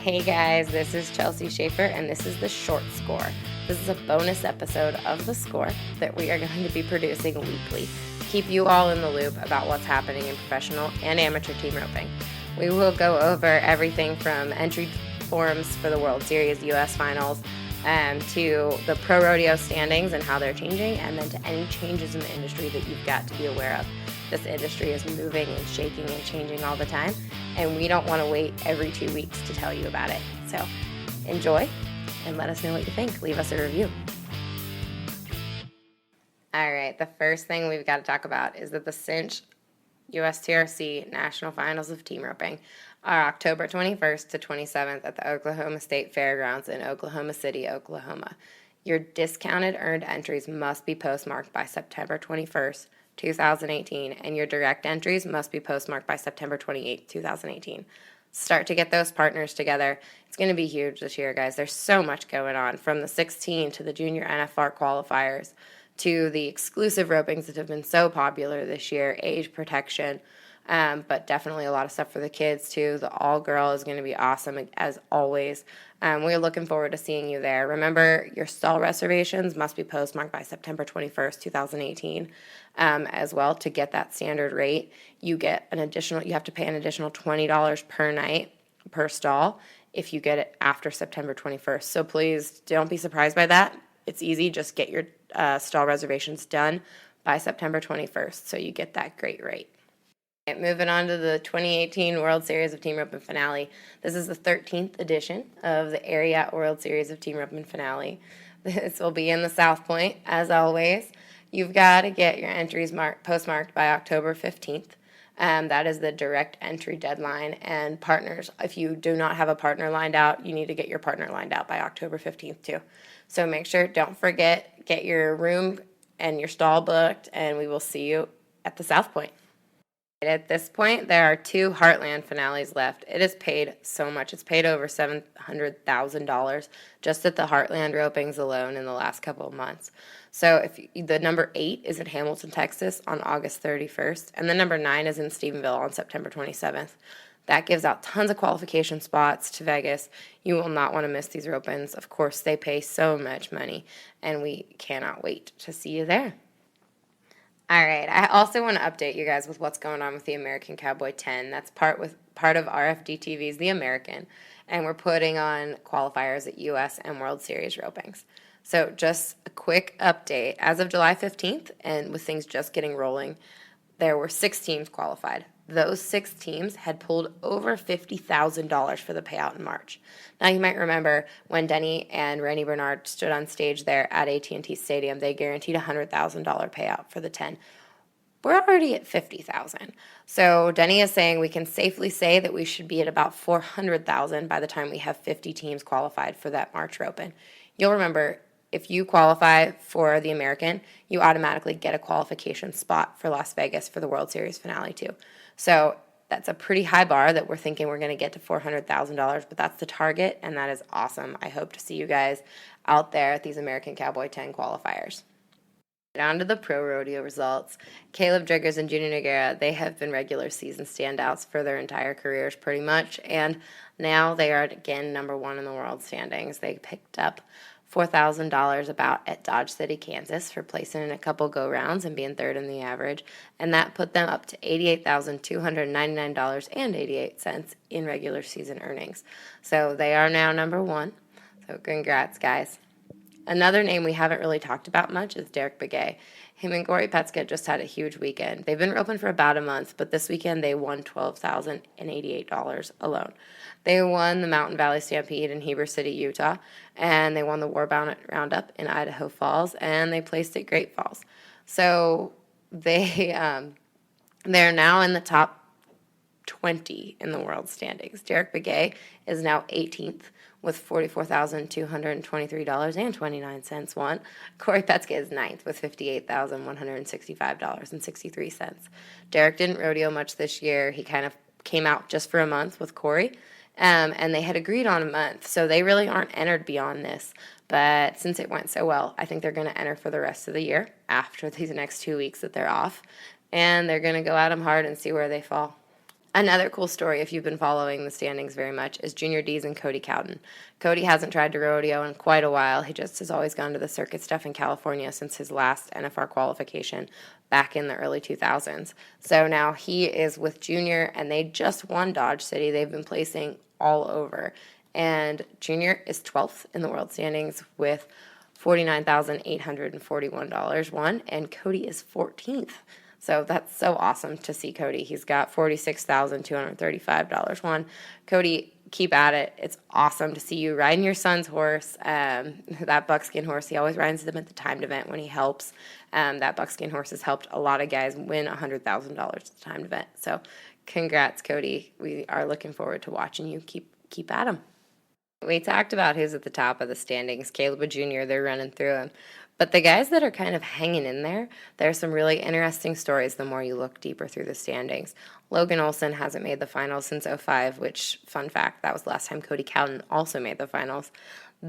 Hey guys, this is Chelsea Schaefer, and this is the Short Score. This is a bonus episode of The Score that we are going to be producing weekly to keep you all in the loop about what's happening in professional and amateur team roping. We will go over everything from entry forms for the World Series US Finals to the pro rodeo standings and how they're changing, and then to any changes in the industry that you've got to be aware of. This industry is moving and shaking and changing all the time, and we don't want to wait every 2 weeks to tell you about it. So enjoy and let us know what you think. Leave us a review. All right, the first thing we've got to talk about is that the Cinch USTRC National Finals of Team Roping are October 21st to 27th at the Oklahoma State Fairgrounds in Oklahoma City, Oklahoma. Your discounted earned entries must be postmarked by September 21st, 2018, and your direct entries must be postmarked by September 28th, 2018. Start to get those partners together. It's going to be huge this year, guys. There's so much going on, from the 16 to the junior NFR qualifiers to the exclusive ropings that have been so popular this year, age protection, but definitely a lot of stuff for the kids too. The all-girl is going to be awesome as always. We're looking forward to seeing you there. Remember, your stall reservations must be postmarked by September 21st, 2018 as well. To get that standard rate, you have to pay an additional $20 per night per stall if you get it after September 21st. So please don't be surprised by that. It's easy. Just get your stall reservations done by September 21st so you get that great rate. Right, moving on to the 2018 World Series of Team Roping Finale. This is the 13th edition of the Ariat World Series of Team Roping Finale. This will be in the South Point, as always. You've got to get your entries postmarked by October 15th. That is the direct entry deadline. And partners, if you do not have a partner lined out, you need to get your partner lined out by October 15th too. So make sure, don't forget, get your room and your stall booked, and we will see you at the South Point. At this point, there are 2 Heartland finales left. It has paid so much. It's paid over $700,000 just at the Heartland ropings alone in the last couple of months. So the number 8 is in Hamilton, Texas on August 31st, and the number 9 is in Stephenville on September 27th. That gives out tons of qualification spots to Vegas. You will not want to miss these ropings. Of course, they pay so much money, and we cannot wait to see you there. All right, I also want to update you guys with what's going on with the American Cowboy 10. That's part of RFD TV's The American, and we're putting on qualifiers at U.S. and World Series ropings. So just a quick update. As of July 15th, and with things just getting rolling, there were 6 teams qualified. Those 6 teams had pulled over $50,000 for the payout in March. Now, you might remember when Denny and Randy Bernard stood on stage there at AT&T Stadium, they guaranteed a $100,000 payout for the 10. We're already at $50,000. So Denny is saying we can safely say that we should be at about $400,000 by the time we have 50 teams qualified for that March Open. You'll remember, if you qualify for the American, you automatically get a qualification spot for Las Vegas for the World Series finale too. So that's a pretty high bar that we're thinking we're going to get to $400,000, but that's the target, and that is awesome. I hope to see you guys out there at these American Cowboy 10 qualifiers. On to the pro rodeo results. Caleb Driggers and Junior Noguera, they have been regular season standouts for their entire careers pretty much, and now they are again number 1 in the world standings. They picked up $4,000 about at Dodge City, Kansas for placing in a couple go-rounds and being 3rd in the average, and that put them up to $88,299.88 in regular season earnings. So they are now number 1. So congrats, guys. Another name we haven't really talked about much is Derek Begay. Him and Corey Petska just had a huge weekend. They've been roping for about a month, but this weekend they won $12,088 alone. They won the Mountain Valley Stampede in Heber City, Utah, and they won the Warbound Roundup in Idaho Falls, and they placed at Great Falls. So they're now in the top 20 in the world standings. Derek Begay is now 18th with $44,223.29 won. Corey Petska is 9th with $58,165.63. Derek didn't rodeo much this year. He kind of came out just for a month with Corey, and they had agreed on a month, so they really aren't entered beyond this. But since it went so well, I think they're going to enter for the rest of the year after these next 2 weeks that they're off, and they're going to go at them hard and see where they fall. Another cool story, if you've been following the standings very much, is Junior D's and Cody Cowden. Cody hasn't tried to rodeo in quite a while. He just has always gone to the circuit stuff in California since his last NFR qualification back in the early 2000s. So now he is with Junior, and they just won Dodge City. They've been placing all over. And Junior is 12th in the world standings with $49,841 won, and Cody is 14th. So that's so awesome to see Cody. He's got $46,235 won. Cody, keep at it. It's awesome to see you riding your son's horse, that buckskin horse. He always rides them at the timed event when he helps. That buckskin horse has helped a lot of guys win $100,000 at the timed event. So congrats, Cody. We are looking forward to watching you keep at him. We talked about who's at the top of the standings. Caleb Jr., they're running through him. But the guys that are kind of hanging in there, there's some really interesting stories the more you look deeper through the standings. Logan Olson hasn't made the finals since 2005, which, fun fact, that was the last time Cody Cowden also made the finals.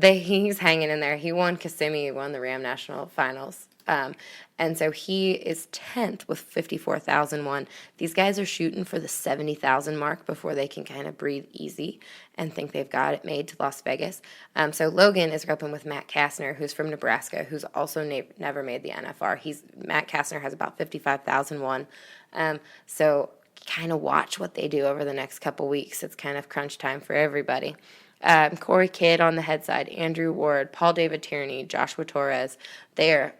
He's hanging in there. He won Kissimmee, won the Ram National Finals. And so he is 10th with 54,001. These guys are shooting for the 70,000 mark before they can kind of breathe easy and think they've got it made to Las Vegas. So Logan is roping with Matt Kastner, who's from Nebraska, who's also never made the NFR. Matt Kastner has about 55,001. So kind of watch what they do over the next couple weeks. It's kind of crunch time for everybody. Corey Kidd on the head side, Andrew Ward, Paul David Tierney, Joshua Torres, they are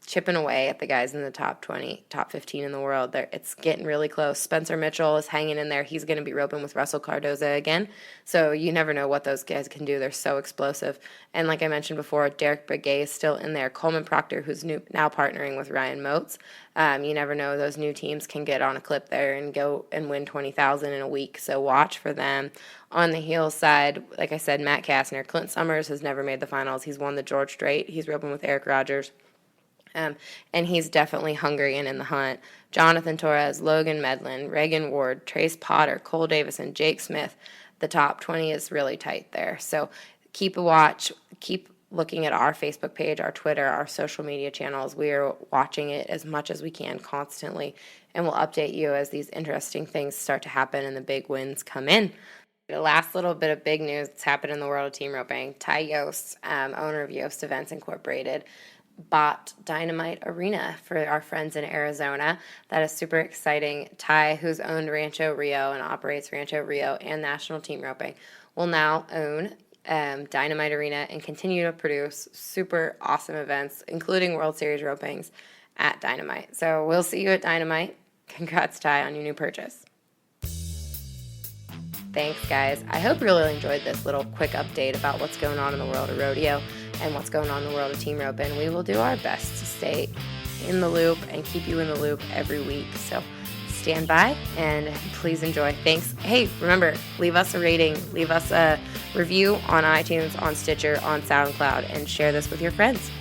chipping away at the guys in the top 20, top 15 in the world. It's getting really close. Spencer Mitchell is hanging in there. He's going to be roping with Russell Cardoza again. So you never know what those guys can do. They're so explosive. And like I mentioned before, Derek Begay is still in there. Coleman Proctor, who's now partnering with Ryan Moats. You never know. Those new teams can get on a clip there and go and win $20,000 in a week. So watch for them. On the heels side, like I said, Matt Kastner. Clint Summers has never made the finals. He's won the George Strait. He's roping with Eric Rogers. And he's definitely hungry and in the hunt. Jonathan Torres, Logan Medlin, Reagan Ward, Trace Potter, Cole Davison, Jake Smith. The top 20 is really tight there. So keep a watch. Keep looking at our Facebook page, our Twitter, our social media channels. We are watching it as much as we can constantly, and we'll update you as these interesting things start to happen and the big wins come in. The last little bit of big news that's happened in the world of team roping. Ty Yost, owner of Yost Events Incorporated, bought Dynamite Arena for our friends in Arizona. That is super exciting. Ty, who's owned Rancho Rio and operates Rancho Rio and National Team Roping, will now own Dynamite Arena and continue to produce super awesome events, including World Series ropings at Dynamite. So we'll see you at Dynamite. Congrats, Ty, on your new purchase. Thanks, guys. I hope you really enjoyed this little quick update about what's going on in the world of rodeo and what's going on in the world of team roping. We will do our best to stay in the loop and keep you in the loop every week. So stand by and please enjoy. Thanks. Hey, remember, leave us a rating, leave us a review on iTunes, on Stitcher, on SoundCloud, and share this with your friends.